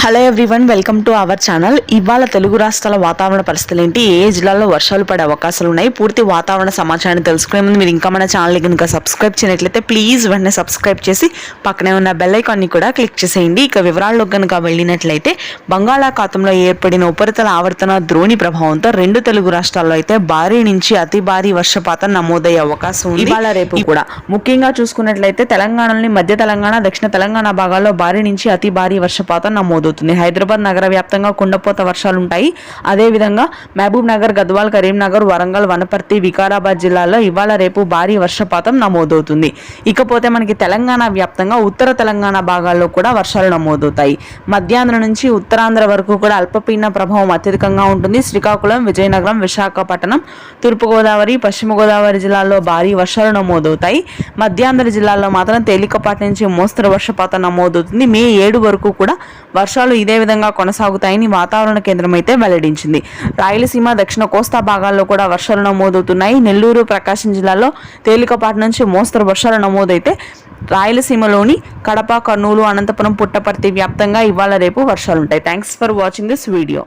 Hello everyone, welcome to our channel. ఇవాళ తెలుగు రాష్ట్రాల వాతావరణ పరిస్థితులు ఏంటి, ఏ జిల్లాలో వర్షాలు పడే అవకాశాలు ఉన్నాయి, పూర్తి వాతావరణ సమాచారాన్ని తెలుసుకునే ముందు మీరు ఇంకా మన ఛానల్ని కనుక సబ్స్క్రైబ్ చేయనట్లయితే ప్లీజ్ వెంటనే సబ్స్క్రైబ్ చేసి పక్కనే ఉన్న బెల్ ఐకాన్ని కూడా క్లిక్ చేసేయండి. ఇక వివరాల్లో కనుక వెళ్ళినట్లయితే బంగాళాఖాతంలో ఏర్పడిన ఉపరితల ఆవర్తన ద్రోణి ప్రభావంతో రెండు తెలుగు రాష్ట్రాల్లో అయితే భారీ నుంచి అతి భారీ వర్షపాతం నమోదయ్యే అవకాశం ఉంది ఇవాళ రేపు కూడా. ముఖ్యంగా చూసుకున్నట్లయితే తెలంగాణలోని మధ్య తెలంగాణ, దక్షిణ తెలంగాణ భాగాల్లో భారీ నుంచి అతి భారీ వర్షపాతం నమోదవుతుంది. హైదరాబాద్ నగర వ్యాప్తంగా కుండపోత వర్షాలుంటాయి. అదేవిధంగా మహబూబ్ నగర్, గద్వాల్, కరీంనగర్, వరంగల్, వనపర్తి, వికారాబాద్ జిల్లాల్లో ఇవాళ రేపు భారీ వర్షపాతం నమోదవుతుంది. ఇకపోతే మనకి తెలంగాణ వ్యాప్తంగా ఉత్తర తెలంగాణ భాగాల్లో కూడా వర్షాలు నమోదవుతాయి. మధ్యాంధ్ర నుంచి ఉత్తరాంధ్ర వరకు కూడా అల్పపీడన ప్రభావం అత్యధికంగా ఉంటుంది. శ్రీకాకుళం, విజయనగరం, విశాఖపట్నం, తూర్పుగోదావరి, పశ్చిమ గోదావరి జిల్లాల్లో భారీ వర్షాలు నమోదవుతాయి. మధ్యాంధ్ర జిల్లాల్లో మాత్రం తేలికపాటి నుంచి మోస్తరు వర్షపాతం నమోదవుతుంది. మే 7 వరకు కూడా వర్షాలు ఇదే విధంగా కొనసాగుతాయని వాతావరణ కేంద్రం అయితే వెల్లడించింది. రాయలసీమ, దక్షిణ కోస్తా భాగాల్లో కూడా వర్షాలు నమోదవుతున్నాయి. నెల్లూరు, ప్రకాశం జిల్లాలో తేలికపాటి నుంచి మోస్తరు వర్షాలు నమోదైతే రాయలసీమలోని కడప, కర్నూలు, అనంతపురం, పుట్టపర్తి వ్యాప్తంగా ఇవాళ రేపు వర్షాలుంటాయి. Thanks for watching this video.